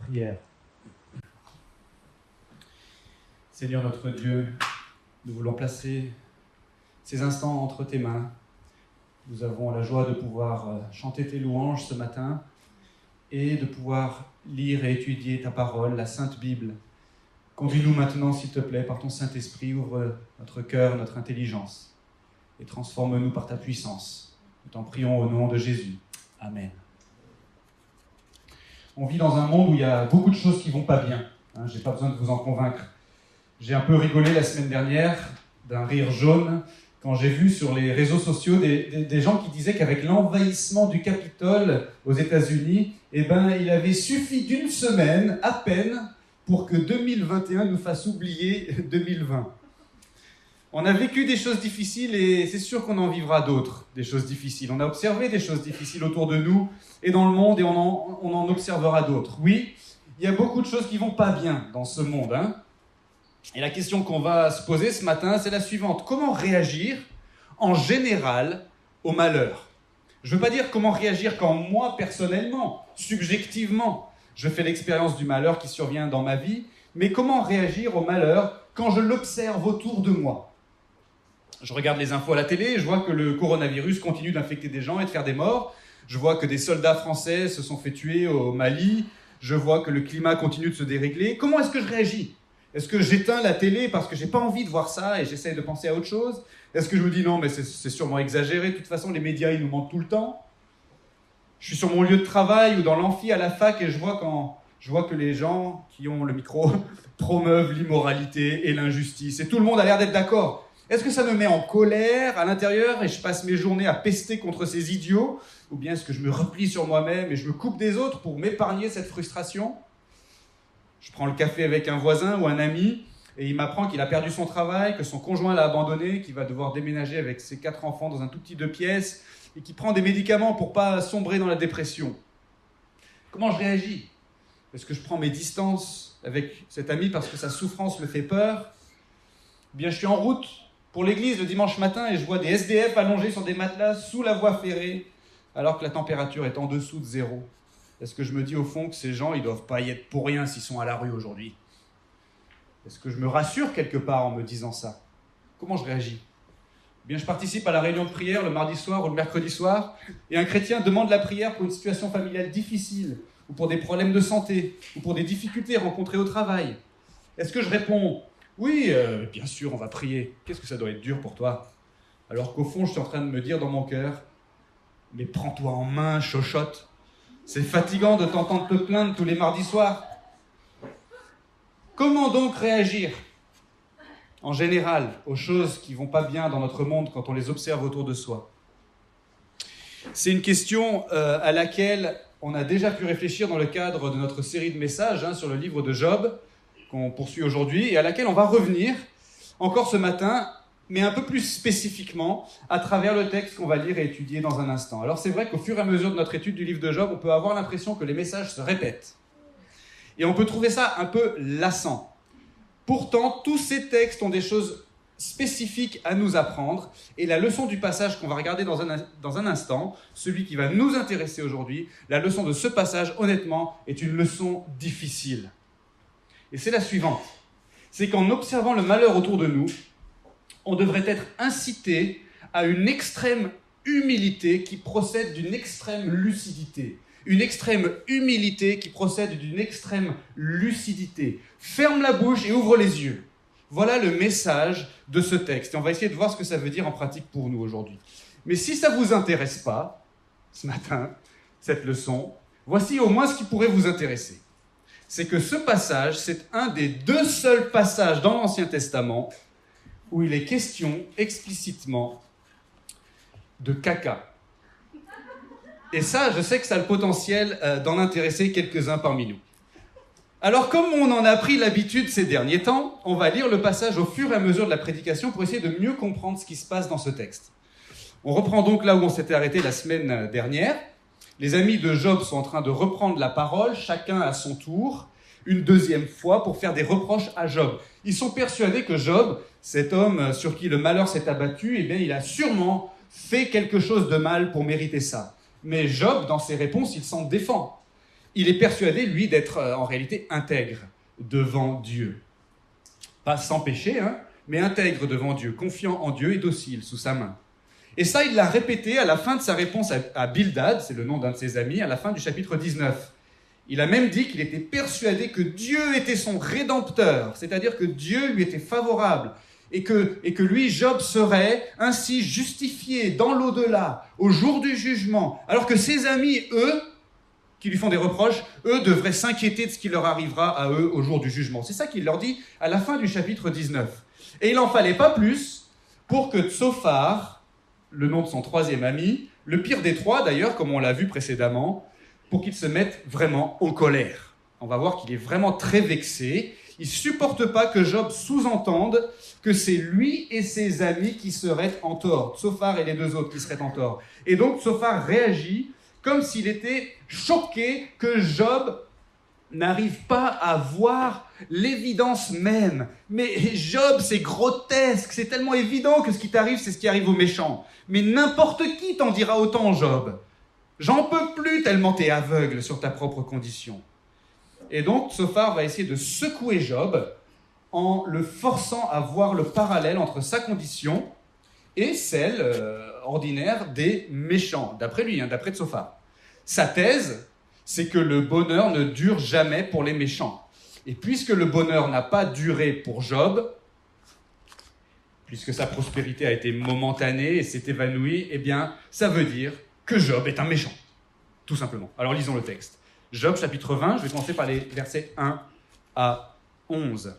Prière. Seigneur notre Dieu, nous voulons placer ces instants entre tes mains. Nous avons la joie de pouvoir chanter tes louanges ce matin et de pouvoir lire et étudier ta parole, la Sainte Bible. Conduis-nous maintenant, s'il te plaît, par ton Saint-Esprit, ouvre notre cœur, notre intelligence et transforme-nous par ta puissance. Nous t'en prions au nom de Jésus. Amen. On vit dans un monde où il y a beaucoup de choses qui ne vont pas bien. Je n'ai pas besoin de vous en convaincre. J'ai un peu rigolé la semaine dernière d'un rire jaune quand j'ai vu sur les réseaux sociaux des gens qui disaient qu'avec l'envahissement du Capitole aux États-Unis, il avait suffi d'une semaine à peine pour que 2021 nous fasse oublier 2020. On a vécu des choses difficiles et c'est sûr qu'on en vivra d'autres, des choses difficiles. On a observé des choses difficiles autour de nous et dans le monde et on en observera d'autres. Oui, il y a beaucoup de choses qui ne vont pas bien dans ce monde. Et la question qu'on va se poser ce matin, c'est la suivante. Comment réagir en général au malheur ? Je ne veux pas dire comment réagir quand moi, personnellement, subjectivement, je fais l'expérience du malheur qui survient dans ma vie, mais comment réagir au malheur quand je l'observe autour de moi ? Je regarde les infos à la télé et je vois que le coronavirus continue d'infecter des gens et de faire des morts. Je vois que des soldats français se sont fait tuer au Mali. Je vois que le climat continue de se dérégler. Comment est-ce que je réagis ? Est-ce que j'éteins la télé parce que j'ai pas envie de voir ça et j'essaye de penser à autre chose ? Est-ce que je me dis non, mais c'est sûrement exagéré, de toute façon les médias ils nous mentent tout le temps ? Je suis sur mon lieu de travail ou dans l'amphi à la fac et je vois que les gens qui ont le micro promeuvent l'immoralité et l'injustice et tout le monde a l'air d'être d'accord. Est-ce que ça me met en colère à l'intérieur et je passe mes journées à pester contre ces idiots ? Ou bien est-ce que je me replie sur moi-même et je me coupe des autres pour m'épargner cette frustration ? Je prends le café avec un voisin ou un ami et il m'apprend qu'il a perdu son travail, que son conjoint l'a abandonné, qu'il va devoir déménager avec ses 4 enfants dans un tout petit 2 pièces et qu'il prend des médicaments pour ne pas sombrer dans la dépression. Comment je réagis ? Est-ce que je prends mes distances avec cet ami parce que sa souffrance me fait peur ? Ou bien je suis en route pour l'église le dimanche matin et je vois des SDF allongés sur des matelas sous la voie ferrée alors que la température est en dessous de 0. Est-ce que je me dis au fond que ces gens, ils ne doivent pas y être pour rien s'ils sont à la rue aujourd'hui ? Est-ce que je me rassure quelque part en me disant ça ? Comment je réagis ? Eh bien, je participe à la réunion de prière le mardi soir ou le mercredi soir et un chrétien demande la prière pour une situation familiale difficile ou pour des problèmes de santé ou pour des difficultés rencontrées au travail. Est-ce que je réponds « Oui, bien sûr, on va prier. Qu'est-ce que ça doit être dur pour toi ?» Alors qu'au fond, je suis en train de me dire dans mon cœur « Mais prends-toi en main, chochotte. C'est fatigant de t'entendre te plaindre tous les mardis soirs. » Comment donc réagir, en général, aux choses qui ne vont pas bien dans notre monde quand on les observe autour de soi ? C'est une question à laquelle on a déjà pu réfléchir dans le cadre de notre série de messages sur le livre de Job, qu'on poursuit aujourd'hui, et à laquelle on va revenir encore ce matin, mais un peu plus spécifiquement, à travers le texte qu'on va lire et étudier dans un instant. Alors c'est vrai qu'au fur et à mesure de notre étude du livre de Job, on peut avoir l'impression que les messages se répètent. Et on peut trouver ça un peu lassant. Pourtant, tous ces textes ont des choses spécifiques à nous apprendre, et la leçon du passage qu'on va regarder dans un instant, celui qui va nous intéresser aujourd'hui, la leçon de ce passage, honnêtement, est une leçon difficile. Et c'est la suivante. C'est qu'en observant le malheur autour de nous, on devrait être incité à une extrême humilité qui procède d'une extrême lucidité. Une extrême humilité qui procède d'une extrême lucidité. Ferme la bouche et ouvre les yeux. Voilà le message de ce texte. Et on va essayer de voir ce que ça veut dire en pratique pour nous aujourd'hui. Mais si ça ne vous intéresse pas, ce matin, cette leçon, voici au moins ce qui pourrait vous intéresser. C'est que ce passage, c'est un des 2 seuls passages dans l'Ancien Testament où il est question explicitement de caca. Et ça, je sais que ça a le potentiel d'en intéresser quelques-uns parmi nous. Alors, comme on en a pris l'habitude ces derniers temps, on va lire le passage au fur et à mesure de la prédication pour essayer de mieux comprendre ce qui se passe dans ce texte. On reprend donc là où on s'était arrêté la semaine dernière. Les amis de Job sont en train de reprendre la parole, chacun à son tour, une deuxième fois, pour faire des reproches à Job. Ils sont persuadés que Job, cet homme sur qui le malheur s'est abattu, il a sûrement fait quelque chose de mal pour mériter ça. Mais Job, dans ses réponses, il s'en défend. il est persuadé, lui, d'être en réalité intègre devant Dieu. Pas sans péché, hein, mais intègre devant Dieu, confiant en Dieu et docile sous sa main. Et ça, il l'a répété à la fin de sa réponse à Bildad, c'est le nom d'un de ses amis, à la fin du chapitre 19. Il a même dit qu'il était persuadé que Dieu était son rédempteur, c'est-à-dire que Dieu lui était favorable, et que lui, Job, serait ainsi justifié dans l'au-delà, au jour du jugement, alors que ses amis, eux, qui lui font des reproches, eux devraient s'inquiéter de ce qui leur arrivera à eux au jour du jugement. C'est ça qu'il leur dit à la fin du chapitre 19. Et il n'en fallait pas plus pour que Tsophar, le nom de son troisième ami, le pire des trois d'ailleurs, comme on l'a vu précédemment, pour qu'il se mette vraiment en colère. On va voir qu'il est vraiment très vexé. Il ne supporte pas que Job sous-entende que c'est lui et ses amis qui seraient en tort. Tsophar et les deux autres qui seraient en tort. Et donc Tsophar réagit comme s'il était choqué que Job n'arrive pas à voir l'évidence même. Mais Job, c'est grotesque, c'est tellement évident que ce qui t'arrive, c'est ce qui arrive aux méchants. Mais n'importe qui t'en dira autant, Job. J'en peux plus tellement t'es aveugle sur ta propre condition. Et donc, Tsophar va essayer de secouer Job en le forçant à voir le parallèle entre sa condition et celle ordinaire des méchants, d'après lui, d'après Tsophar. Sa thèse, c'est que le bonheur ne dure jamais pour les méchants. Et puisque le bonheur n'a pas duré pour Job, puisque sa prospérité a été momentanée et s'est évanouie, eh bien, ça veut dire que Job est un méchant, tout simplement. Alors lisons le texte. Job, chapitre 20, je vais commencer par les versets 1 à 11.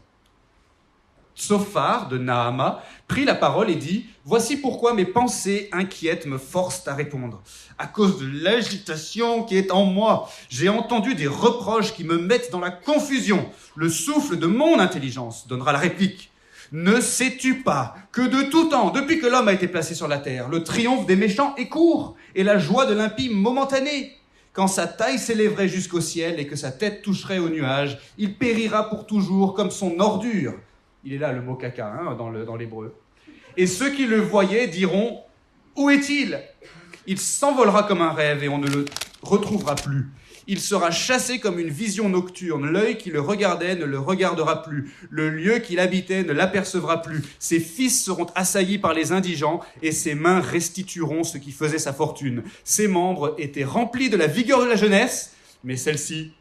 Tsophar de Nahama prit la parole et dit « Voici pourquoi mes pensées inquiètes me forcent à répondre. À cause de l'agitation qui est en moi, j'ai entendu des reproches qui me mettent dans la confusion. Le souffle de mon intelligence donnera la réplique. Ne sais-tu pas que de tout temps, depuis que l'homme a été placé sur la terre, le triomphe des méchants est court et la joie de l'impie momentanée ? Quand sa taille s'élèverait jusqu'au ciel et que sa tête toucherait aux nuages, il périra pour toujours comme son ordure. » Il est là le mot caca dans l'hébreu. Et ceux qui le voyaient diront « Où est-il » Il s'envolera comme un rêve et on ne le retrouvera plus. Il sera chassé comme une vision nocturne. L'œil qui le regardait ne le regardera plus. Le lieu qu'il habitait ne l'apercevra plus. Ses fils seront assaillis par les indigents et ses mains restitueront ce qui faisait sa fortune. Ses membres étaient remplis de la vigueur de la jeunesse, mais celle-ci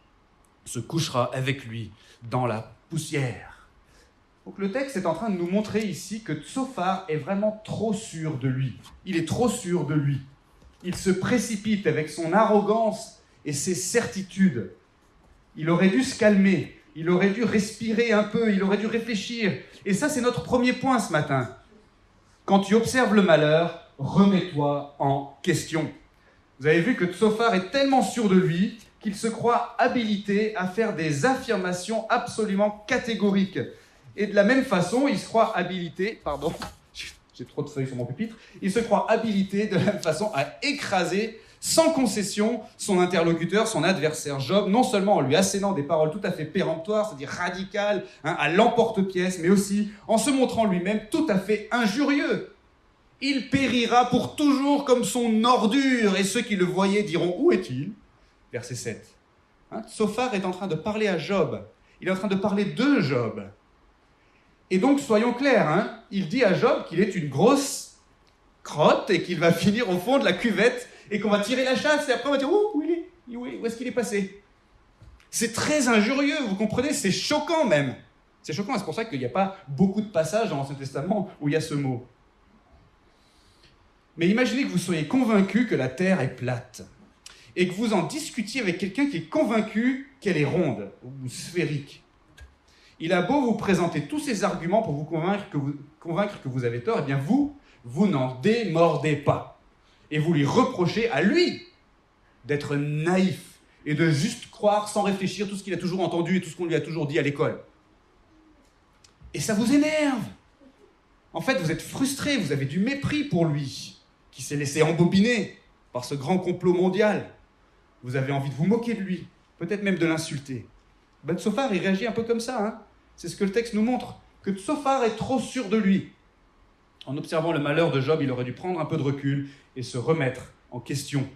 se couchera avec lui dans la poussière. Donc le texte est en train de nous montrer ici que Tsophar est vraiment trop sûr de lui. Il est trop sûr de lui. Il se précipite avec son arrogance et ses certitudes. Il aurait dû se calmer, il aurait dû respirer un peu, il aurait dû réfléchir. Et ça, c'est notre premier point ce matin. Quand tu observes le malheur, remets-toi en question. Vous avez vu que Tsophar est tellement sûr de lui qu'il se croit habilité à faire des affirmations absolument catégoriques. Et de la même façon, il se croit habilité, j'ai trop de feuilles sur mon pupitre, il se croit habilité de la même façon à écraser sans concession son interlocuteur, son adversaire Job, non seulement en lui assénant des paroles tout à fait péremptoires, c'est-à-dire radicales, à l'emporte-pièce, mais aussi en se montrant lui-même tout à fait injurieux. Il périra pour toujours comme son ordure, et ceux qui le voyaient diront « Où est-il » Verset 7. Tsophar est en train de parler à Job, il est en train de parler de Job. Et donc, soyons clairs, il dit à Job qu'il est une grosse crotte et qu'il va finir au fond de la cuvette et qu'on va tirer la chasse et après on va dire « Où est-ce qu'il est passé ?» C'est très injurieux, vous comprenez, c'est choquant même. C'est choquant, c'est pour ça qu'il n'y a pas beaucoup de passages dans l'Ancien Testament où il y a ce mot. Mais imaginez que vous soyez convaincu que la terre est plate et que vous en discutiez avec quelqu'un qui est convaincu qu'elle est ronde ou sphérique. Il a beau vous présenter tous ces arguments pour vous convaincre que vous avez tort, eh bien vous n'en démordez pas. Et vous lui reprochez à lui d'être naïf et de juste croire sans réfléchir tout ce qu'il a toujours entendu et tout ce qu'on lui a toujours dit à l'école. Et ça vous énerve. En fait, vous êtes frustré, vous avez du mépris pour lui, qui s'est laissé embobiner par ce grand complot mondial. Vous avez envie de vous moquer de lui, peut-être même de l'insulter. Tsophar, il réagit un peu comme ça, C'est ce que le texte nous montre, que Tsophar est trop sûr de lui. En observant le malheur de Job, il aurait dû prendre un peu de recul et se remettre en question.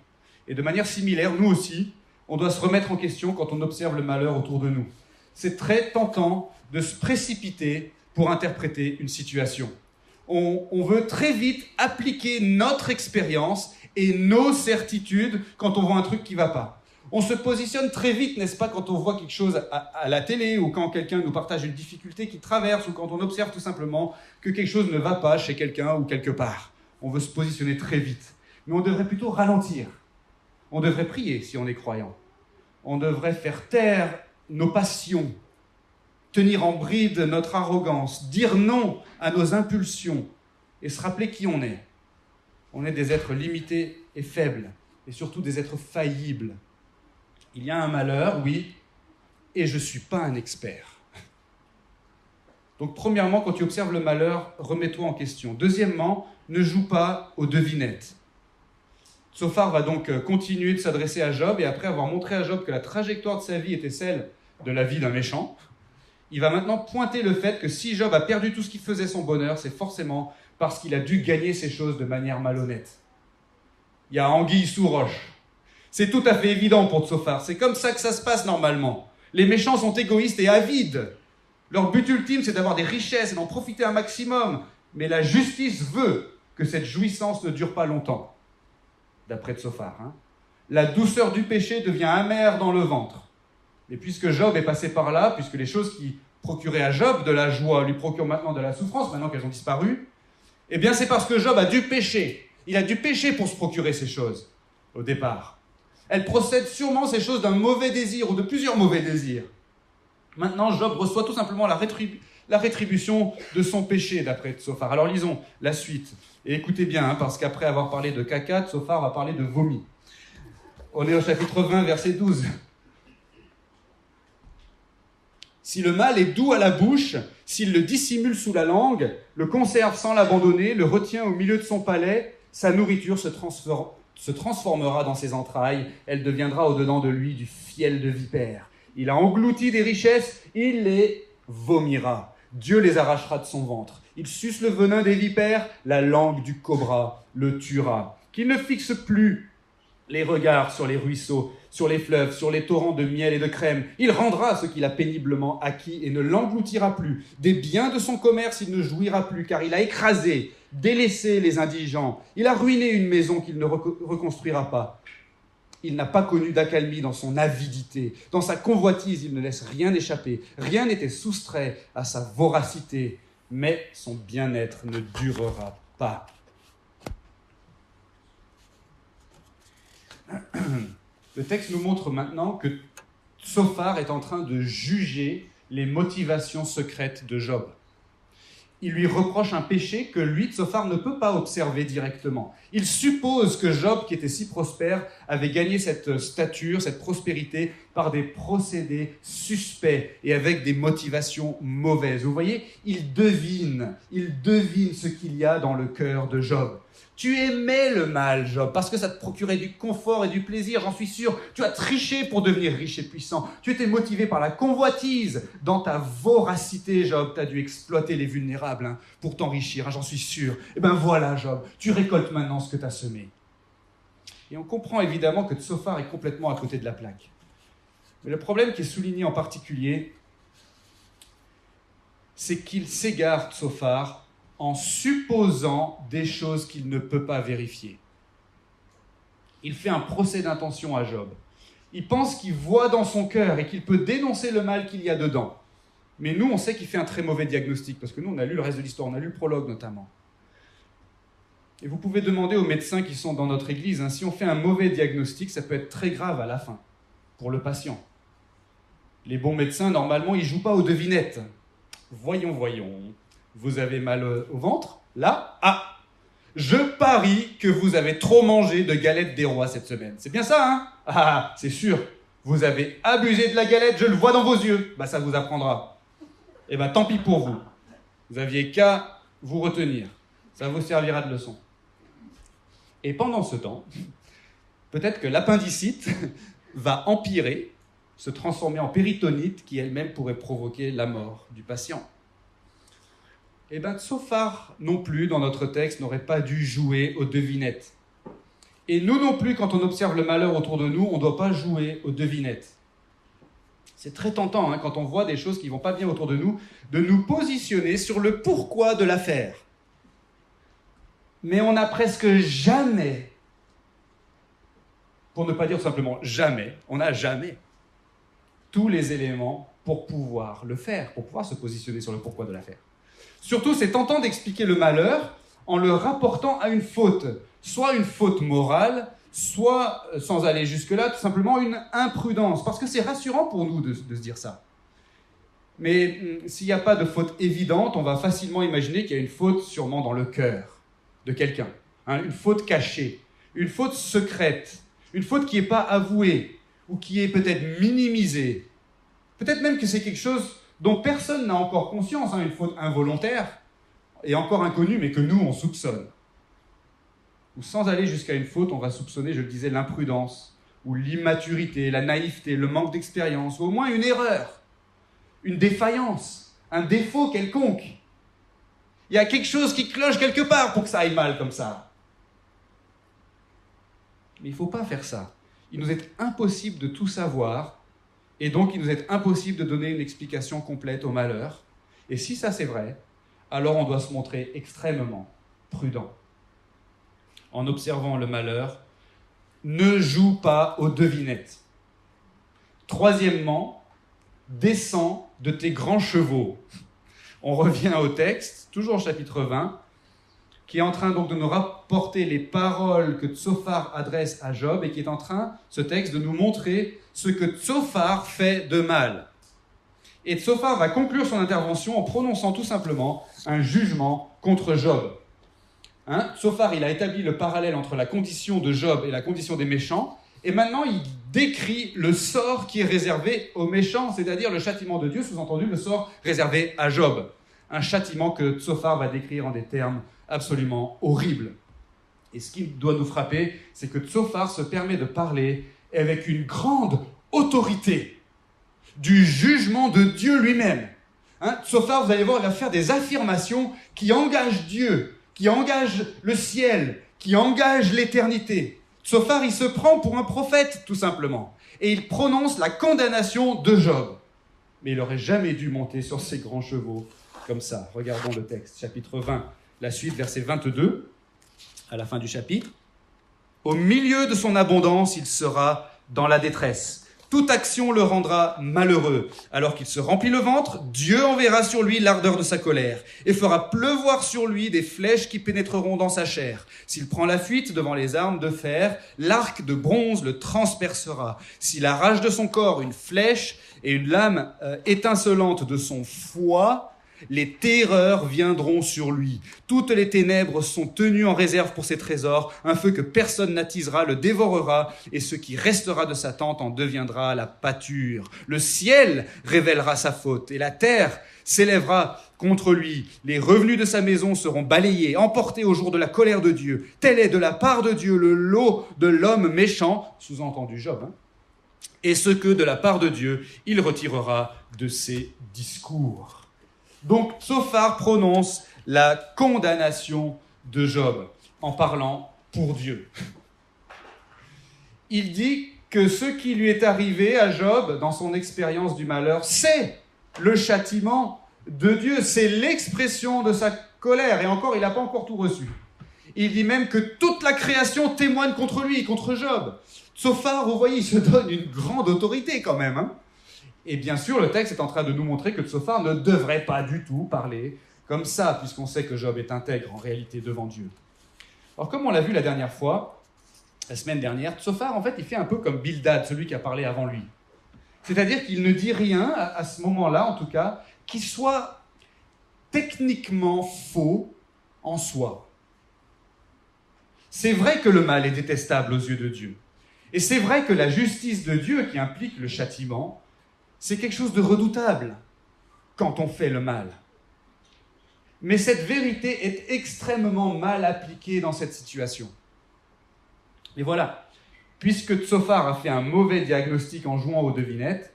Et de manière similaire, nous aussi, On doit se remettre en question quand on observe le malheur autour de nous. C'est très tentant de se précipiter pour interpréter une situation. On veut très vite appliquer notre expérience et nos certitudes quand on voit un truc qui ne va pas. On se positionne très vite, n'est-ce pas, quand on voit quelque chose à la télé ou quand quelqu'un nous partage une difficulté qu'il traverse ou quand on observe tout simplement que quelque chose ne va pas chez quelqu'un ou quelque part. On veut se positionner très vite. Mais on devrait plutôt ralentir. On devrait prier si on est croyant. On devrait faire taire nos passions, tenir en bride notre arrogance, dire non à nos impulsions et se rappeler qui on est. On est des êtres limités et faibles, et surtout des êtres faillibles. Il y a un malheur, oui, et je ne suis pas un expert. Donc premièrement, quand tu observes le malheur, remets-toi en question. Deuxièmement, ne joue pas aux devinettes. Sophar va donc continuer de s'adresser à Job, et après avoir montré à Job que la trajectoire de sa vie était celle de la vie d'un méchant, il va maintenant pointer le fait que si Job a perdu tout ce qui faisait son bonheur, c'est forcément parce qu'il a dû gagner ces choses de manière malhonnête. Il y a anguille sous roche. C'est tout à fait évident pour Sophar. C'est comme ça que ça se passe normalement. Les méchants sont égoïstes et avides. Leur but ultime, c'est d'avoir des richesses et d'en profiter un maximum. Mais la justice veut que cette jouissance ne dure pas longtemps, d'après Sophar. La douceur du péché devient amère dans le ventre. Et puisque Job est passé par là, puisque les choses qui procuraient à Job de la joie lui procurent maintenant de la souffrance, maintenant qu'elles ont disparu, eh bien c'est parce que Job a dû pécher. Il a dû pécher pour se procurer ces choses, au départ. Elle procède sûrement ces choses d'un mauvais désir ou de plusieurs mauvais désirs. Maintenant, Job reçoit tout simplement la rétribution de son péché, d'après Sophar. Alors lisons la suite. Et écoutez bien, parce qu'après avoir parlé de caca, Sophar va parler de vomi. On est au chapitre 20, verset 12. Si le mal est doux à la bouche, s'il le dissimule sous la langue, le conserve sans l'abandonner, le retient au milieu de son palais, sa nourriture se transformera dans ses entrailles, elle deviendra au-dedans de lui du fiel de vipère. Il a englouti des richesses, il les vomira. Dieu les arrachera de son ventre. Il suce le venin des vipères, la langue du cobra le tuera. Qu'il ne fixe plus les regards sur les ruisseaux, sur les fleuves, sur les torrents de miel et de crème. Il rendra ce qu'il a péniblement acquis et ne l'engloutira plus. Des biens de son commerce, il ne jouira plus, car il a écrasé, délaissé les indigents. Il a ruiné une maison qu'il ne reconstruira pas. Il n'a pas connu d'accalmie dans son avidité. Dans sa convoitise, il ne laisse rien échapper. Rien n'était soustrait à sa voracité. Mais son bien-être ne durera pas. Le texte nous montre maintenant que Sophar est en train de juger les motivations secrètes de Job. Il lui reproche un péché que lui, Sophar, ne peut pas observer directement. Il suppose que Job, qui était si prospère, avait gagné cette stature, cette prospérité, par des procédés suspects et avec des motivations mauvaises. Vous voyez, il devine ce qu'il y a dans le cœur de Job. Tu aimais le mal, Job, parce que ça te procurait du confort et du plaisir, j'en suis sûr. Tu as triché pour devenir riche et puissant. Tu étais motivé par la convoitise. Dans ta voracité, Job, tu as dû exploiter les vulnérables pour t'enrichir, j'en suis sûr. Et bien voilà, Job, tu récoltes maintenant ce que tu as semé. Et on comprend évidemment que Sophar est complètement à côté de la plaque. Mais le problème qui est souligné en particulier, c'est qu'il s'égare, Sophar, en supposant des choses qu'il ne peut pas vérifier. Il fait un procès d'intention à Job. Il pense qu'il voit dans son cœur et qu'il peut dénoncer le mal qu'il y a dedans. Mais nous, on sait qu'il fait un très mauvais diagnostic, parce que nous, on a lu le reste de l'histoire, on a lu le prologue notamment. Et vous pouvez demander aux médecins qui sont dans notre église, si on fait un mauvais diagnostic, ça peut être très grave à la fin, pour le patient. Les bons médecins, normalement, ils ne jouent pas aux devinettes. Voyons. Vous avez mal au ventre? Là? Ah! Je parie que vous avez trop mangé de galettes des rois cette semaine. C'est bien ça, hein? Ah, c'est sûr. Vous avez abusé de la galette, je le vois dans vos yeux. Ça vous apprendra. Eh tant pis pour vous. Vous aviez qu'à vous retenir. Ça vous servira de leçon. Et pendant ce temps, peut-être que l'appendicite va empirer, se transformer en péritonite qui elle-même pourrait provoquer la mort du patient. Sophar non plus, dans notre texte, n'aurait pas dû jouer aux devinettes. Et nous non plus, quand on observe le malheur autour de nous, on ne doit pas jouer aux devinettes. C'est très tentant, quand on voit des choses qui ne vont pas bien autour de nous positionner sur le pourquoi de l'affaire. Mais on n'a presque jamais, pour ne pas dire simplement jamais, on n'a jamais tous les éléments pour pouvoir le faire, pour pouvoir se positionner sur le pourquoi de l'affaire. Surtout, c'est tentant d'expliquer le malheur en le rapportant à une faute, soit une faute morale, soit, sans aller jusque-là, tout simplement une imprudence, parce que c'est rassurant pour nous de se dire ça. Mais s'il n'y a pas de faute évidente, on va facilement imaginer qu'il y a une faute sûrement dans le cœur de quelqu'un, une faute cachée, une faute secrète, une faute qui n'est pas avouée, ou qui est peut-être minimisée. Peut-être même que c'est quelque chose dont personne n'a encore conscience, une faute involontaire, et encore inconnue, mais que nous, on soupçonne. Ou sans aller jusqu'à une faute, on va soupçonner, je le disais, l'imprudence, ou l'immaturité, la naïveté, le manque d'expérience, ou au moins une erreur, une défaillance, un défaut quelconque. Il y a quelque chose qui cloche quelque part pour que ça aille mal comme ça. Mais il ne faut pas faire ça. Il nous est impossible de tout savoir, et donc il nous est impossible de donner une explication complète au malheur. Et si ça c'est vrai, alors on doit se montrer extrêmement prudent. En observant le malheur, ne joue pas aux devinettes. Troisièmement, descends de tes grands chevaux. On revient au texte, toujours au chapitre 20, qui est en train donc de nous rapporter les paroles que Tsophar adresse à Job et qui est en train, ce texte, de nous montrer ce que Tsophar fait de mal. Et Tsophar va conclure son intervention en prononçant tout simplement un jugement contre Job. Tsophar, il a établi le parallèle entre la condition de Job et la condition des méchants, et maintenant il décrit le sort qui est réservé aux méchants, c'est-à-dire le châtiment de Dieu, sous-entendu le sort réservé à Job. Un châtiment que Tsophar va décrire en des termes absolument horribles. Et ce qui doit nous frapper, c'est que Tsophar se permet de parler avec une grande autorité du jugement de Dieu lui-même. Tsophar, vous allez voir, il va faire des affirmations qui engagent Dieu, qui engagent le ciel, qui engagent l'éternité. Tsophar, il se prend pour un prophète, tout simplement. Et il prononce la condamnation de Job. Mais il n'aurait jamais dû monter sur ses grands chevaux comme ça. Regardons le texte, chapitre 20, la suite, verset 22, à la fin du chapitre. « Au milieu de son abondance, il sera dans la détresse. Toute action le rendra malheureux. Alors qu'il se remplit le ventre, Dieu enverra sur lui l'ardeur de sa colère et fera pleuvoir sur lui des flèches qui pénétreront dans sa chair. S'il prend la fuite devant les armes de fer, l'arc de bronze le transpercera. S'il arrache de son corps une flèche et une lame étincelante de son foie, les terreurs viendront sur lui. Toutes les ténèbres sont tenues en réserve pour ses trésors. Un feu que personne n'attisera le dévorera, et ce qui restera de sa tente en deviendra la pâture. Le ciel révélera sa faute, et la terre s'élèvera contre lui. Les revenus de sa maison seront balayés, emportés au jour de la colère de Dieu. Tel est de la part de Dieu le lot de l'homme méchant, sous-entendu Job, et ce que de la part de Dieu il retirera de ses discours. Donc, Tsophar prononce la condamnation de Job en parlant pour Dieu. Il dit que ce qui lui est arrivé à Job dans son expérience du malheur, c'est le châtiment de Dieu, c'est l'expression de sa colère. Et encore, il n'a pas encore tout reçu. Il dit même que toute la création témoigne contre lui, contre Job. Tsophar, vous voyez, il se donne une grande autorité quand même, Et bien sûr, le texte est en train de nous montrer que Tsophar ne devrait pas du tout parler comme ça, puisqu'on sait que Job est intègre en réalité devant Dieu. Alors, comme on l'a vu la dernière fois, la semaine dernière, Tsophar, en fait, il fait un peu comme Bildad, celui qui a parlé avant lui. C'est-à-dire qu'il ne dit rien, à ce moment-là en tout cas, qui soit techniquement faux en soi. C'est vrai que le mal est détestable aux yeux de Dieu. Et c'est vrai que la justice de Dieu, qui implique le châtiment, c'est quelque chose de redoutable quand on fait le mal. Mais cette vérité est extrêmement mal appliquée dans cette situation. Et voilà, puisque Tsophar a fait un mauvais diagnostic en jouant aux devinettes,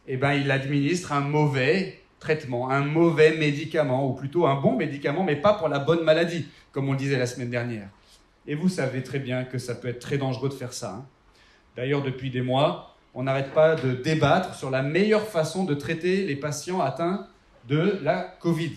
il administre un mauvais traitement, un mauvais médicament, ou plutôt un bon médicament, mais pas pour la bonne maladie, comme on le disait la semaine dernière. Et vous savez très bien que ça peut être très dangereux de faire ça, hein. D'ailleurs, depuis des mois, on n'arrête pas de débattre sur la meilleure façon de traiter les patients atteints de la Covid.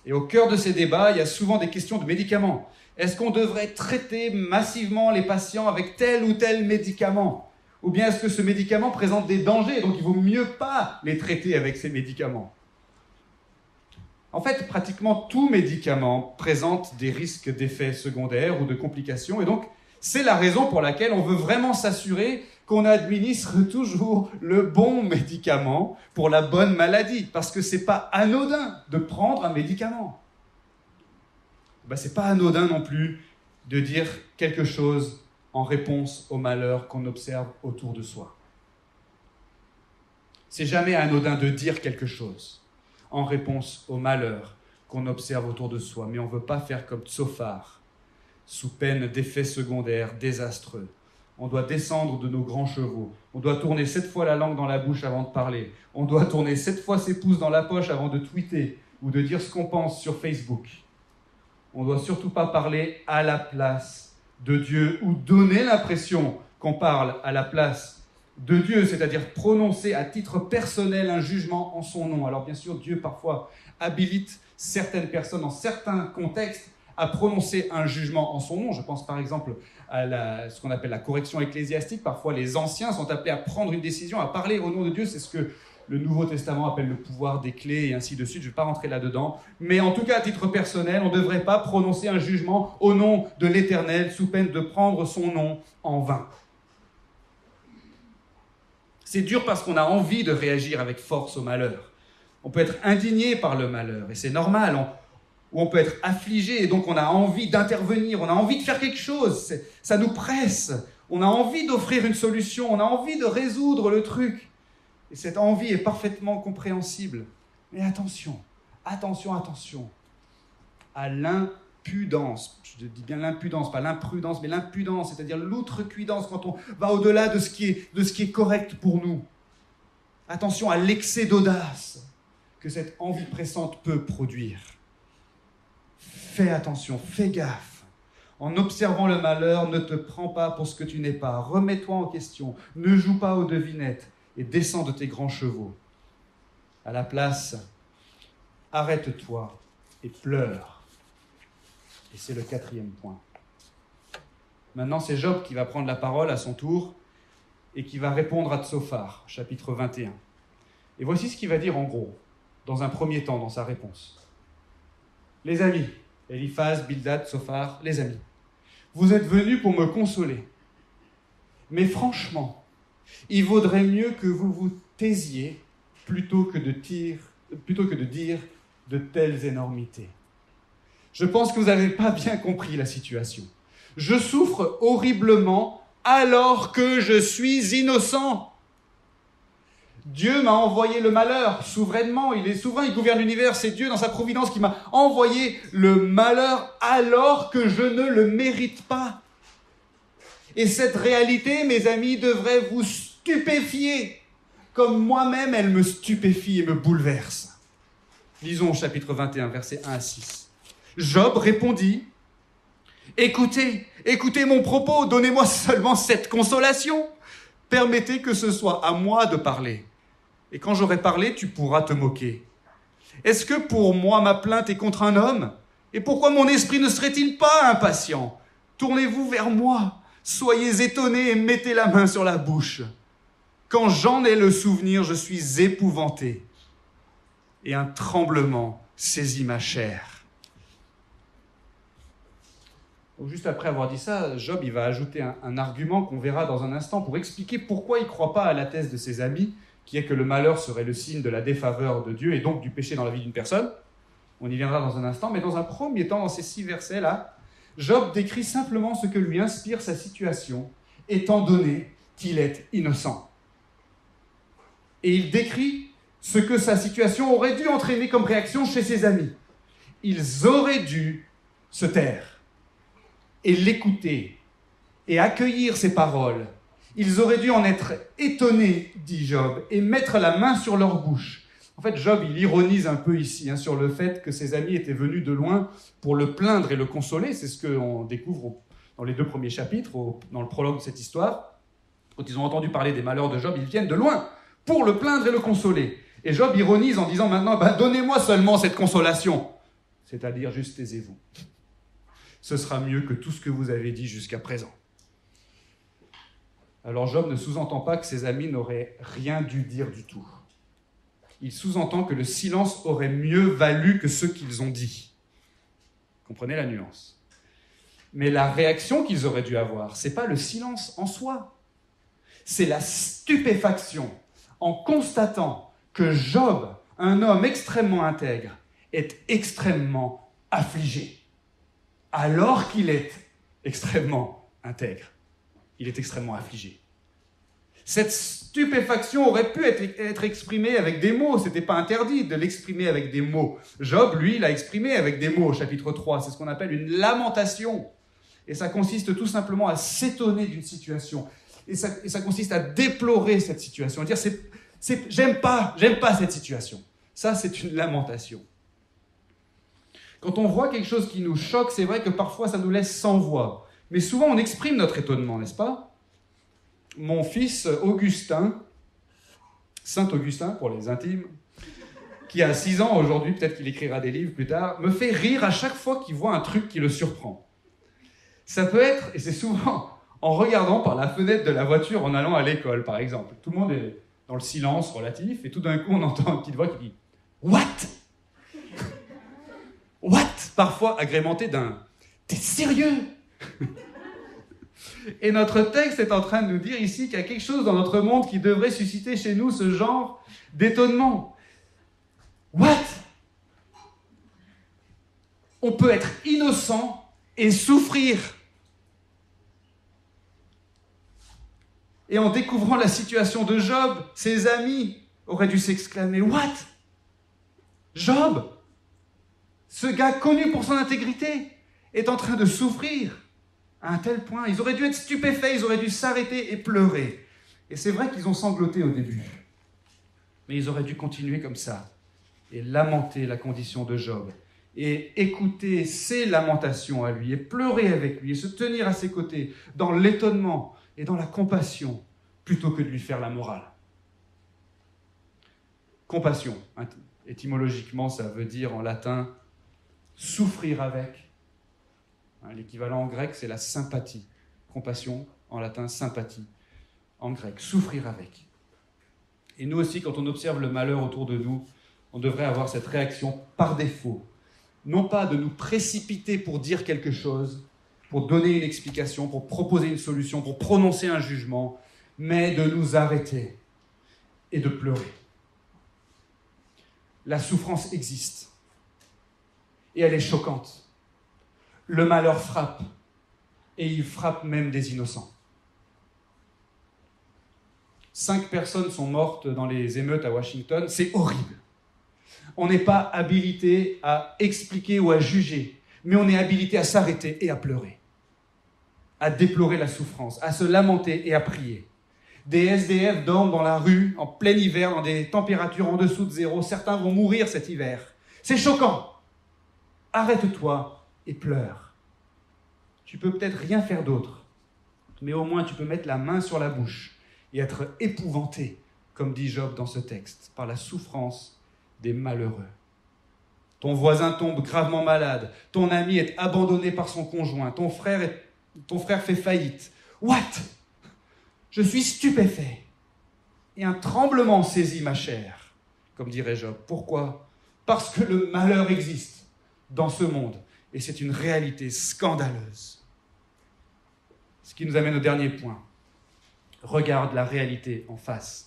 Et au cœur de ces débats, il y a souvent des questions de médicaments. Est-ce qu'on devrait traiter massivement les patients avec tel ou tel médicament? Ou bien est-ce que ce médicament présente des dangers, donc il vaut mieux pas les traiter avec ces médicaments? En fait, pratiquement tout médicament présente des risques d'effets secondaires ou de complications, et donc c'est la raison pour laquelle on veut vraiment s'assurer qu'on administre toujours le bon médicament pour la bonne maladie, parce que c'est pas anodin de prendre un médicament. C'est pas anodin non plus de dire quelque chose en réponse au malheur qu'on observe autour de soi. C'est jamais anodin de dire quelque chose en réponse au malheur qu'on observe autour de soi, mais on ne veut pas faire comme Tsophar, sous peine d'effets secondaires désastreux. On doit descendre de nos grands chevaux. On doit tourner 7 fois la langue dans la bouche avant de parler. On doit tourner 7 fois ses pouces dans la poche avant de tweeter ou de dire ce qu'on pense sur Facebook. On ne doit surtout pas parler à la place de Dieu ou donner l'impression qu'on parle à la place de Dieu, c'est-à-dire prononcer à titre personnel un jugement en son nom. Alors bien sûr, Dieu parfois habilite certaines personnes dans certains contextes à prononcer un jugement en son nom. Je pense par exemple à ce qu'on appelle la correction ecclésiastique. Parfois, les anciens sont appelés à prendre une décision, à parler au nom de Dieu. C'est ce que le Nouveau Testament appelle le pouvoir des clés et ainsi de suite. Je ne vais pas rentrer là-dedans. Mais en tout cas, à titre personnel, on ne devrait pas prononcer un jugement au nom de l'Éternel sous peine de prendre son nom en vain. C'est dur parce qu'on a envie de réagir avec force au malheur. On peut être indigné par le malheur et c'est normal. Ou on peut être affligé et donc on a envie d'intervenir, on a envie de faire quelque chose, ça nous presse, on a envie d'offrir une solution, on a envie de résoudre le truc. Et cette envie est parfaitement compréhensible. Mais attention, attention, attention à l'impudence. Je dis bien l'impudence, pas l'imprudence, mais l'impudence, c'est-à-dire l'outrecuidance quand on va au-delà de ce qui est correct pour nous. Attention à l'excès d'audace que cette envie pressante peut produire. Fais attention, fais gaffe. En observant le malheur, ne te prends pas pour ce que tu n'es pas. Remets-toi en question, ne joue pas aux devinettes et descends de tes grands chevaux. À la place, arrête-toi et pleure. Et c'est le 4e point. Maintenant, c'est Job qui va prendre la parole à son tour et qui va répondre à Tsophar, chapitre 21. Et voici ce qu'il va dire en gros, dans un premier temps, dans sa réponse. Les amis, Eliphaz, Bildad, Tsophar, les amis, vous êtes venus pour me consoler. Mais franchement, il vaudrait mieux que vous vous taisiez plutôt que de dire de telles énormités. Je pense que vous n'avez pas bien compris la situation. Je souffre horriblement alors que je suis innocent. Dieu m'a envoyé le malheur souverainement, il est souverain, il gouverne l'univers, c'est Dieu dans sa providence qui m'a envoyé le malheur alors que je ne le mérite pas. Et cette réalité, mes amis, devrait vous stupéfier, comme moi-même elle me stupéfie et me bouleverse. Lisons chapitre 21, versets 1 à 6. Job répondit, « Écoutez mon propos, donnez-moi seulement cette consolation. Permettez que ce soit à moi de parler. Et quand j'aurai parlé, tu pourras te moquer. Est-ce que pour moi ma plainte est contre un homme? Et pourquoi mon esprit ne serait-il pas impatient? Tournez-vous vers moi, soyez étonnés et mettez la main sur la bouche. Quand j'en ai le souvenir, je suis épouvanté. Et un tremblement saisit ma chair. » Donc juste après avoir dit ça, Job il va ajouter un argument qu'on verra dans un instant pour expliquer pourquoi il ne croit pas à la thèse de ses amis, qui est que le malheur serait le signe de la défaveur de Dieu et donc du péché dans la vie d'une personne. On y viendra dans un instant, mais dans un premier temps, dans ces 6 versets-là, Job décrit simplement ce que lui inspire sa situation, étant donné qu'il est innocent. Et il décrit ce que sa situation aurait dû entraîner comme réaction chez ses amis. Ils auraient dû se taire et l'écouter et accueillir ses paroles. Ils auraient dû en être étonnés, dit Job, et mettre la main sur leur bouche. En fait, Job, il ironise un peu ici sur le fait que ses amis étaient venus de loin pour le plaindre et le consoler. C'est ce qu'on découvre dans les 2 premiers chapitres, dans le prologue de cette histoire, quand ils ont entendu parler des malheurs de Job, ils viennent de loin pour le plaindre et le consoler. Et Job ironise en disant maintenant, donnez-moi seulement cette consolation. C'est-à-dire, juste taisez-vous. Ce sera mieux que tout ce que vous avez dit jusqu'à présent. Alors Job ne sous-entend pas que ses amis n'auraient rien dû dire du tout. Il sous-entend que le silence aurait mieux valu que ce qu'ils ont dit. Comprenez la nuance. Mais la réaction qu'ils auraient dû avoir, ce n'est pas le silence en soi. C'est la stupéfaction en constatant que Job, un homme extrêmement intègre, est extrêmement affligé. Alors qu'il est extrêmement intègre. Il est extrêmement affligé. Cette stupéfaction aurait pu être exprimée avec des mots. Ce n'était pas interdit de l'exprimer avec des mots. Job, lui, l'a exprimé avec des mots, chapitre 3. C'est ce qu'on appelle une lamentation. Et ça consiste tout simplement à s'étonner d'une situation. Et ça consiste à déplorer cette situation. À dire, j'aime pas cette situation. Ça, c'est une lamentation. Quand on voit quelque chose qui nous choque, c'est vrai que parfois ça nous laisse sans voix. Mais souvent on exprime notre étonnement, n'est-ce pas? Mon fils Augustin, Saint Augustin pour les intimes, qui a 6 ans aujourd'hui, peut-être qu'il écrira des livres plus tard, me fait rire à chaque fois qu'il voit un truc qui le surprend. Ça peut être, et c'est souvent en regardant par la fenêtre de la voiture en allant à l'école, par exemple. Tout le monde est dans le silence relatif, et tout d'un coup on entend une petite voix qui dit « What ?» What? Parfois agrémenté d'un « T'es sérieux ?» Et notre texte est en train de nous dire ici qu'il y a quelque chose dans notre monde qui devrait susciter chez nous ce genre d'étonnement. What? On peut être innocent et souffrir. Et en découvrant la situation de Job, ses amis auraient dû s'exclamer « What? Job, ce gars connu pour son intégrité, est en train de souffrir à un tel point. » Ils auraient dû être stupéfaits, ils auraient dû s'arrêter et pleurer. Et c'est vrai qu'ils ont sangloté au début. Mais ils auraient dû continuer comme ça et lamenter la condition de Job. Et écouter ses lamentations à lui, et pleurer avec lui, et se tenir à ses côtés, dans l'étonnement et dans la compassion, plutôt que de lui faire la morale. Compassion, étymologiquement, ça veut dire en latin souffrir avec. L'équivalent en grec, c'est la sympathie. Compassion, en latin, sympathie. En grec, souffrir avec. Et nous aussi, quand on observe le malheur autour de nous, on devrait avoir cette réaction par défaut. Non pas de nous précipiter pour dire quelque chose, pour donner une explication, pour proposer une solution, pour prononcer un jugement, mais de nous arrêter et de pleurer. La souffrance existe. Et elle est choquante. Le malheur frappe. Et il frappe même des innocents. 5 personnes sont mortes dans les émeutes à Washington. C'est horrible. On n'est pas habilité à expliquer ou à juger, mais on est habilité à s'arrêter et à pleurer, à déplorer la souffrance, à se lamenter et à prier. Des SDF dorment dans la rue en plein hiver, dans des températures en dessous de 0. Certains vont mourir cet hiver. C'est choquant. Arrête-toi et pleure. Tu peux peut-être rien faire d'autre, mais au moins tu peux mettre la main sur la bouche et être épouvanté, comme dit Job dans ce texte, par la souffrance des malheureux. Ton voisin tombe gravement malade, ton ami est abandonné par son conjoint, ton frère fait faillite. What? Je suis stupéfait. Et un tremblement saisit ma chair, comme dirait Job. Pourquoi? Parce que le malheur existe dans ce monde, et c'est une réalité scandaleuse. Ce qui nous amène au dernier point. Regarde la réalité en face.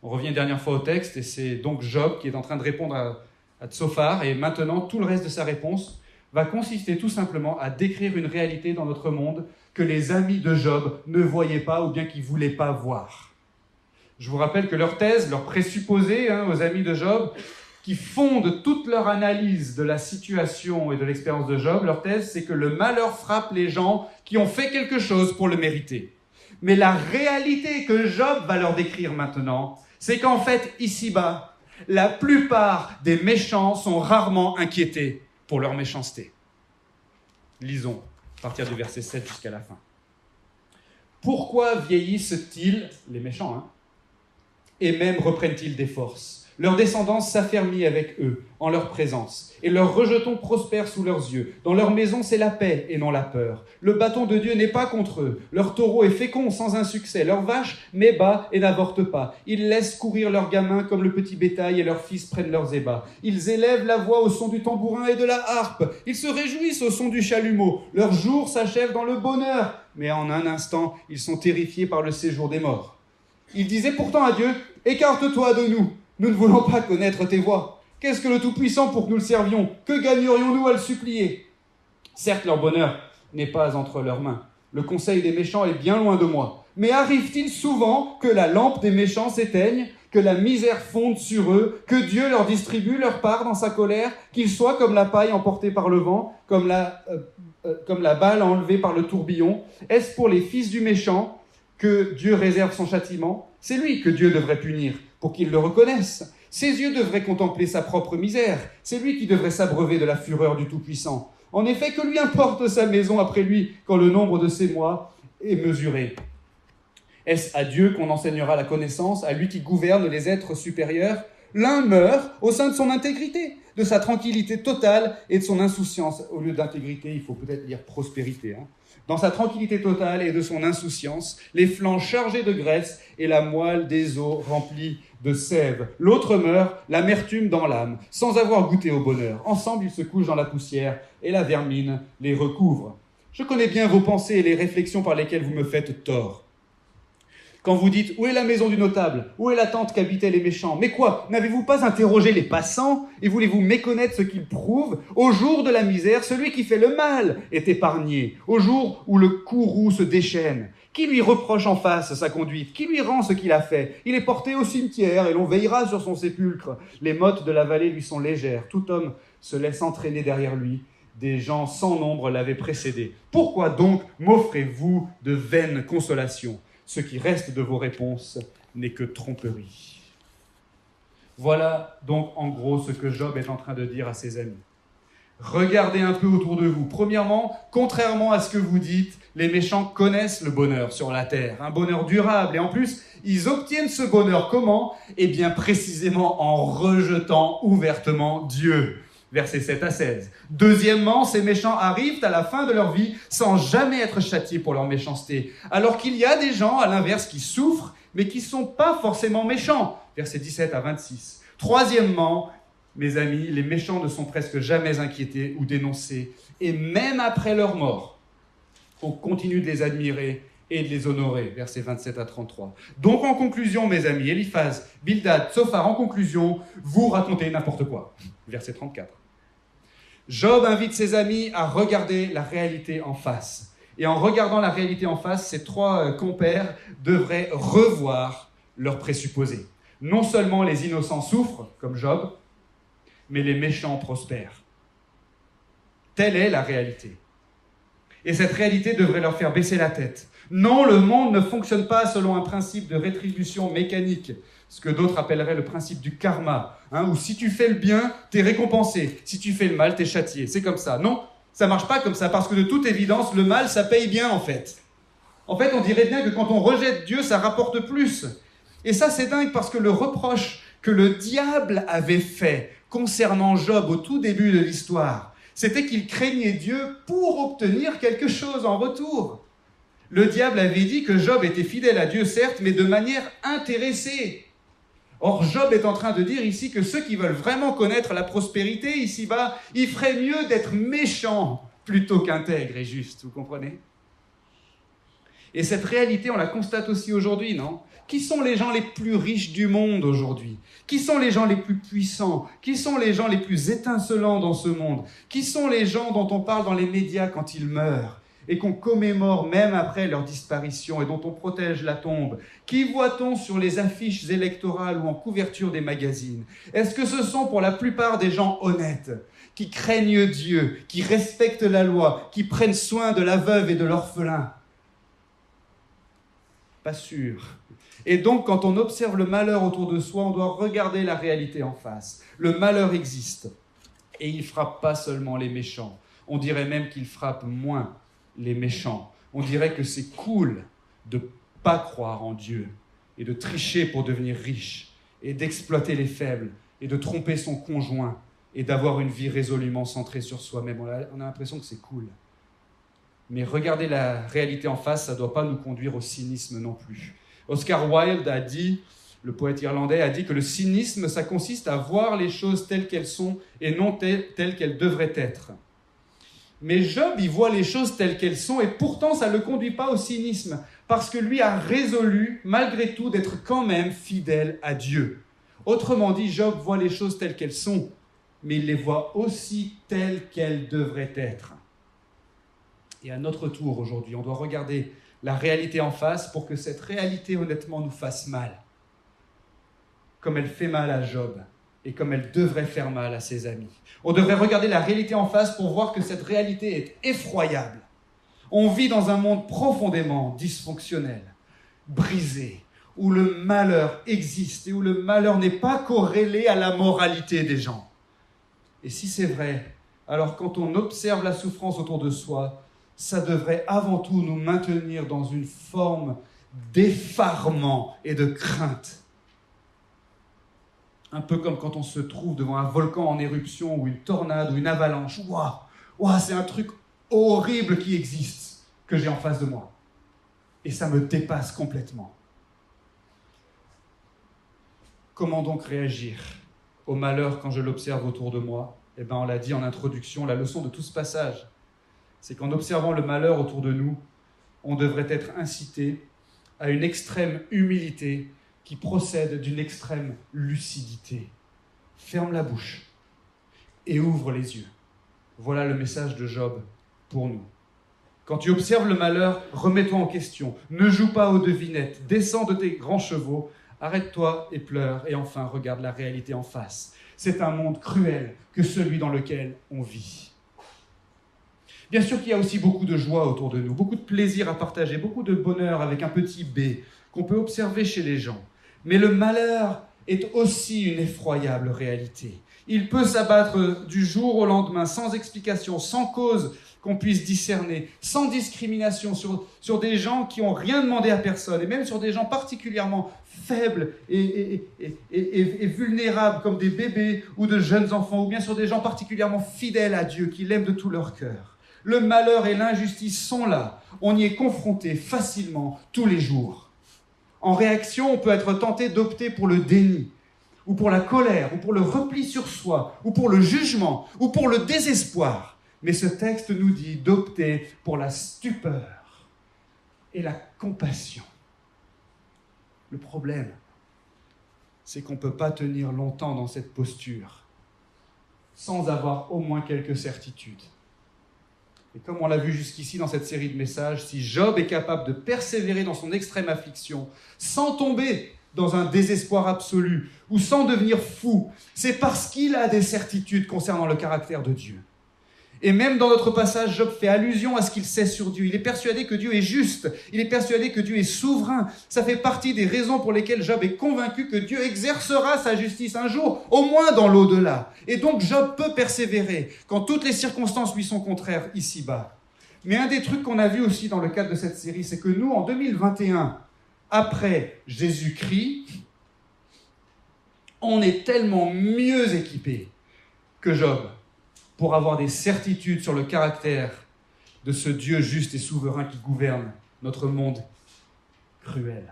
On revient une dernière fois au texte, et c'est donc Job qui est en train de répondre à Tsophar, et maintenant tout le reste de sa réponse va consister tout simplement à décrire une réalité dans notre monde que les amis de Job ne voyaient pas ou bien qu'ils ne voulaient pas voir. Je vous rappelle que leur thèse, leur présupposé aux amis de Job, qui fondent toute leur analyse de la situation et de l'expérience de Job, leur thèse, c'est que le malheur frappe les gens qui ont fait quelque chose pour le mériter. Mais la réalité que Job va leur décrire maintenant, c'est qu'en fait, ici-bas, la plupart des méchants sont rarement inquiétés pour leur méchanceté. Lisons partir du verset 7 jusqu'à la fin. Pourquoi vieillissent-ils, les méchants, hein, et même reprennent-ils des forces? Leur descendance s'affermit avec eux, en leur présence, et leurs rejetons prospèrent sous leurs yeux. Dans leur maison, c'est la paix et non la peur. Le bâton de Dieu n'est pas contre eux. Leur taureau est fécond sans insuccès. Leur vache met bas et n'avorte pas. Ils laissent courir leurs gamins comme le petit bétail et leurs fils prennent leurs ébats. Ils élèvent la voix au son du tambourin et de la harpe. Ils se réjouissent au son du chalumeau. Leurs jours s'achèvent dans le bonheur. Mais en un instant, ils sont terrifiés par le séjour des morts. Ils disaient pourtant à Dieu, « Écarte-toi de nous. Nous ne voulons pas connaître tes voies. Qu'est-ce que le Tout-Puissant pour que nous le servions? Que gagnerions-nous à le supplier? Certes, leur bonheur n'est pas entre leurs mains. Le conseil des méchants est bien loin de moi. Mais arrive-t-il souvent que la lampe des méchants s'éteigne, que la misère fonde sur eux, que Dieu leur distribue leur part dans sa colère, qu'ils soient comme la paille emportée par le vent, comme la balle enlevée par le tourbillon? Est-ce pour les fils du méchant que Dieu réserve son châtiment? C'est lui que Dieu devrait punir, pour qu'il le reconnaisse. Ses yeux devraient contempler sa propre misère. C'est lui qui devrait s'abreuver de la fureur du Tout-Puissant. En effet, que lui importe sa maison après lui, quand le nombre de ses mois est mesuré? Est-ce à Dieu qu'on enseignera la connaissance, à lui qui gouverne les êtres supérieurs? L'un meurt au sein de son intégrité, de sa tranquillité totale et de son insouciance. Au lieu d'intégrité, il faut peut-être dire prospérité, hein. Dans sa tranquillité totale et de son insouciance, les flancs chargés de graisse et la moelle des os remplie de sève. L'autre meurt, l'amertume dans l'âme, sans avoir goûté au bonheur. Ensemble, ils se couchent dans la poussière et la vermine les recouvre. Je connais bien vos pensées et les réflexions par lesquelles vous me faites tort. Quand vous dites « Où est la maison du notable? Où est la tente qu'habitaient les méchants ?» Mais quoi? N'avez-vous pas interrogé les passants? Et voulez-vous méconnaître ce qu'ils prouvent? Au jour de la misère, celui qui fait le mal est épargné. Au jour où le courroux se déchaîne, qui lui reproche en face sa conduite? Qui lui rend ce qu'il a fait? Il est porté au cimetière et l'on veillera sur son sépulcre. Les mottes de la vallée lui sont légères. Tout homme se laisse entraîner derrière lui. Des gens sans nombre l'avaient précédé. Pourquoi donc m'offrez-vous de vaines consolations? Ce qui reste de vos réponses n'est que tromperie. Voilà donc en gros ce que Job est en train de dire à ses amis. Regardez un peu autour de vous. Premièrement, contrairement à ce que vous dites, les méchants connaissent le bonheur sur la terre, un bonheur durable. Et en plus, ils obtiennent ce bonheur comment? Eh bien précisément en rejetant ouvertement Dieu. Versets 7 à 16. Deuxièmement, ces méchants arrivent à la fin de leur vie sans jamais être châtiés pour leur méchanceté. Alors qu'il y a des gens, à l'inverse, qui souffrent, mais qui ne sont pas forcément méchants. Versets 17 à 26. Troisièmement, mes amis, les méchants ne sont presque jamais inquiétés ou dénoncés. Et même après leur mort, on continue de les admirer et de les honorer. Versets 27 à 33. Donc en conclusion, mes amis, Eliphaz, Bildad, Tsophar, en conclusion, vous racontez n'importe quoi. Verset 34. Job invite ses amis à regarder la réalité en face. Et en regardant la réalité en face, ces trois compères devraient revoir leurs présupposés. Non seulement les innocents souffrent, comme Job, mais les méchants prospèrent. Telle est la réalité. Et cette réalité devrait leur faire baisser la tête. Non, le monde ne fonctionne pas selon un principe de rétribution mécanique, ce que d'autres appelleraient le principe du karma, où si tu fais le bien, t'es récompensé, si tu fais le mal, t'es châtié. C'est comme ça. Non, ça marche pas comme ça, parce que de toute évidence, le mal, ça paye bien en fait. En fait, on dirait bien que quand on rejette Dieu, ça rapporte plus. Et ça, c'est dingue, parce que le reproche que le diable avait fait concernant Job au tout début de l'histoire, c'était qu'il craignait Dieu pour obtenir quelque chose en retour. Le diable avait dit que Job était fidèle à Dieu, certes, mais de manière intéressée. Or, Job est en train de dire ici que ceux qui veulent vraiment connaître la prospérité ici-bas, il ferait mieux d'être méchants plutôt qu'intègres et justes, vous comprenez? Et cette réalité, on la constate aussi aujourd'hui, non? Qui sont les gens les plus riches du monde aujourd'hui? Qui sont les gens les plus puissants? Qui sont les gens les plus étincelants dans ce monde? Qui sont les gens dont on parle dans les médias quand ils meurent et qu'on commémore même après leur disparition et dont on protège la tombe? Qui voit-on sur les affiches électorales ou en couverture des magazines? Est-ce que ce sont pour la plupart des gens honnêtes, qui craignent Dieu, qui respectent la loi, qui prennent soin de la veuve et de l'orphelin? Pas sûr. Et donc, quand on observe le malheur autour de soi, on doit regarder la réalité en face. Le malheur existe. Et il frappe pas seulement les méchants. On dirait même qu'il frappe moins les méchants. On dirait que c'est cool de ne pas croire en Dieu et de tricher pour devenir riche et d'exploiter les faibles et de tromper son conjoint et d'avoir une vie résolument centrée sur soi-même. On a l'impression que c'est cool. Mais regarder la réalité en face, ça ne doit pas nous conduire au cynisme non plus. Oscar Wilde a dit, le poète irlandais a dit que le cynisme, ça consiste à voir les choses telles qu'elles sont et non telles qu'elles devraient être. Mais Job, il voit les choses telles qu'elles sont et pourtant ça ne le conduit pas au cynisme parce que lui a résolu, malgré tout, d'être quand même fidèle à Dieu. Autrement dit, Job voit les choses telles qu'elles sont, mais il les voit aussi telles qu'elles devraient être. Et à notre tour aujourd'hui, on doit regarder la réalité en face pour que cette réalité honnêtement nous fasse mal. Comme elle fait mal à Job et comme elle devrait faire mal à ses amis. On devrait regarder la réalité en face pour voir que cette réalité est effroyable. On vit dans un monde profondément dysfonctionnel, brisé, où le malheur existe et où le malheur n'est pas corrélé à la moralité des gens. Et si c'est vrai, alors quand on observe la souffrance autour de soi, ça devrait avant tout nous maintenir dans une forme d'effarement et de crainte. Un peu comme quand on se trouve devant un volcan en éruption ou une tornade ou une avalanche. Waouh, c'est un truc horrible qui existe, que j'ai en face de moi. Et ça me dépasse complètement. Comment donc réagir au malheur quand je l'observe autour de moi ? Eh bien, on l'a dit en introduction, la leçon de tout ce passage, c'est qu'en observant le malheur autour de nous, on devrait être incité à une extrême humilité qui procède d'une extrême lucidité. Ferme la bouche et ouvre les yeux. Voilà le message de Job pour nous. Quand tu observes le malheur, remets-toi en question. Ne joue pas aux devinettes. Descends de tes grands chevaux, arrête-toi et pleure. Et enfin, regarde la réalité en face. C'est un monde cruel que celui dans lequel on vit. Bien sûr qu'il y a aussi beaucoup de joie autour de nous, beaucoup de plaisir à partager, beaucoup de bonheur avec un petit B qu'on peut observer chez les gens. Mais le malheur est aussi une effroyable réalité. Il peut s'abattre du jour au lendemain, sans explication, sans cause qu'on puisse discerner, sans discrimination sur des gens qui n'ont rien demandé à personne, et même sur des gens particulièrement faibles et vulnérables, comme des bébés ou de jeunes enfants, ou bien sur des gens particulièrement fidèles à Dieu, qui l'aiment de tout leur cœur. Le malheur et l'injustice sont là. On y est confronté facilement tous les jours. En réaction, on peut être tenté d'opter pour le déni, ou pour la colère, ou pour le repli sur soi, ou pour le jugement, ou pour le désespoir. Mais ce texte nous dit d'opter pour la stupeur et la compassion. Le problème, c'est qu'on ne peut pas tenir longtemps dans cette posture sans avoir au moins quelques certitudes. Et comme on l'a vu jusqu'ici dans cette série de messages, si Job est capable de persévérer dans son extrême affliction, sans tomber dans un désespoir absolu ou sans devenir fou, c'est parce qu'il a des certitudes concernant le caractère de Dieu. Et même dans notre passage, Job fait allusion à ce qu'il sait sur Dieu. Il est persuadé que Dieu est juste, il est persuadé que Dieu est souverain. Ça fait partie des raisons pour lesquelles Job est convaincu que Dieu exercera sa justice un jour, au moins dans l'au-delà. Et donc Job peut persévérer quand toutes les circonstances lui sont contraires ici-bas. Mais un des trucs qu'on a vu aussi dans le cadre de cette série, c'est que nous, en 2021, après Jésus-Christ, on est tellement mieux équipés que Job pour avoir des certitudes sur le caractère de ce Dieu juste et souverain qui gouverne notre monde cruel.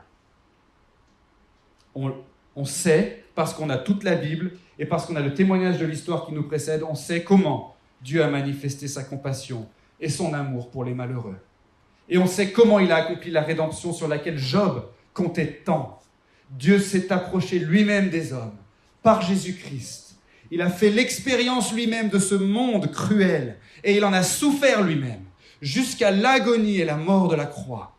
On sait, parce qu'on a toute la Bible et parce qu'on a le témoignage de l'histoire qui nous précède, on sait comment Dieu a manifesté sa compassion et son amour pour les malheureux. Et on sait comment il a accompli la rédemption sur laquelle Job comptait tant. Dieu s'est approché lui-même des hommes par Jésus-Christ. Il a fait l'expérience lui-même de ce monde cruel et il en a souffert lui-même jusqu'à l'agonie et la mort de la croix.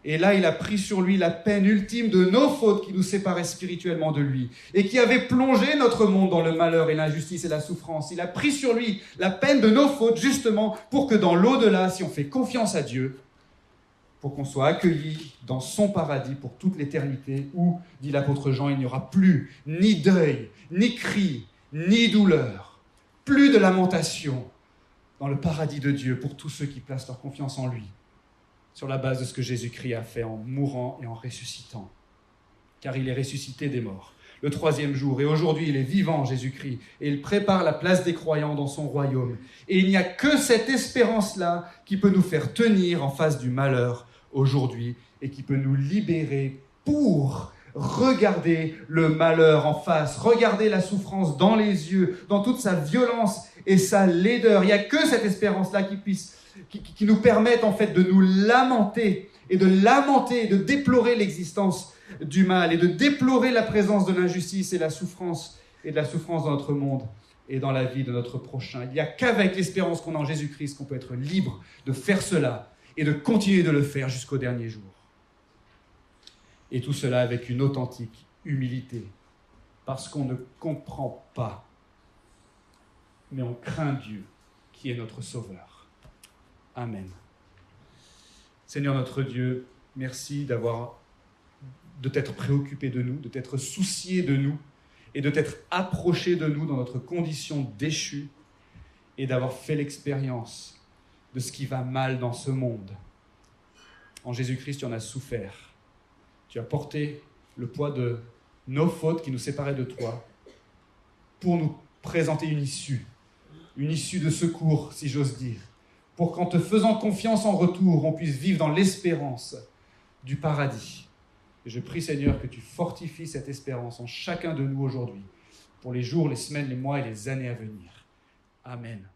Et là, il a pris sur lui la peine ultime de nos fautes qui nous séparaient spirituellement de lui et qui avaient plongé notre monde dans le malheur et l'injustice et la souffrance. Il a pris sur lui la peine de nos fautes justement pour que dans l'au-delà, si on fait confiance à Dieu, pour qu'on soit accueillis dans son paradis pour toute l'éternité où, dit l'apôtre Jean, il n'y aura plus ni deuil, ni cri, ni douleur, plus de lamentation, dans le paradis de Dieu pour tous ceux qui placent leur confiance en lui, sur la base de ce que Jésus-Christ a fait en mourant et en ressuscitant. Car il est ressuscité des morts le 3e jour, et aujourd'hui il est vivant, Jésus-Christ, et il prépare la place des croyants dans son royaume. Et il n'y a que cette espérance-là qui peut nous faire tenir en face du malheur aujourd'hui, et qui peut nous libérer pour regarder le malheur en face, regarder la souffrance dans les yeux, dans toute sa violence et sa laideur. Il n'y a que cette espérance-là qui nous permette en fait de nous lamenter, et de déplorer l'existence du mal, et de déplorer la présence de l'injustice et de la souffrance dans notre monde et dans la vie de notre prochain. Il n'y a qu'avec l'espérance qu'on a en Jésus-Christ qu'on peut être libre de faire cela et de continuer de le faire jusqu'au dernier jour. Et tout cela avec une authentique humilité, parce qu'on ne comprend pas, mais on craint Dieu, qui est notre Sauveur. Amen. Seigneur notre Dieu, merci de t'être préoccupé de nous, de t'être soucié de nous, et de t'être approché de nous dans notre condition déchue, et d'avoir fait l'expérience de ce qui va mal dans ce monde. En Jésus-Christ, tu en as souffert. Tu as porté le poids de nos fautes qui nous séparaient de toi pour nous présenter une issue de secours, si j'ose dire, pour qu'en te faisant confiance en retour, on puisse vivre dans l'espérance du paradis. Et je prie, Seigneur, que tu fortifies cette espérance en chacun de nous aujourd'hui, pour les jours, les semaines, les mois et les années à venir. Amen.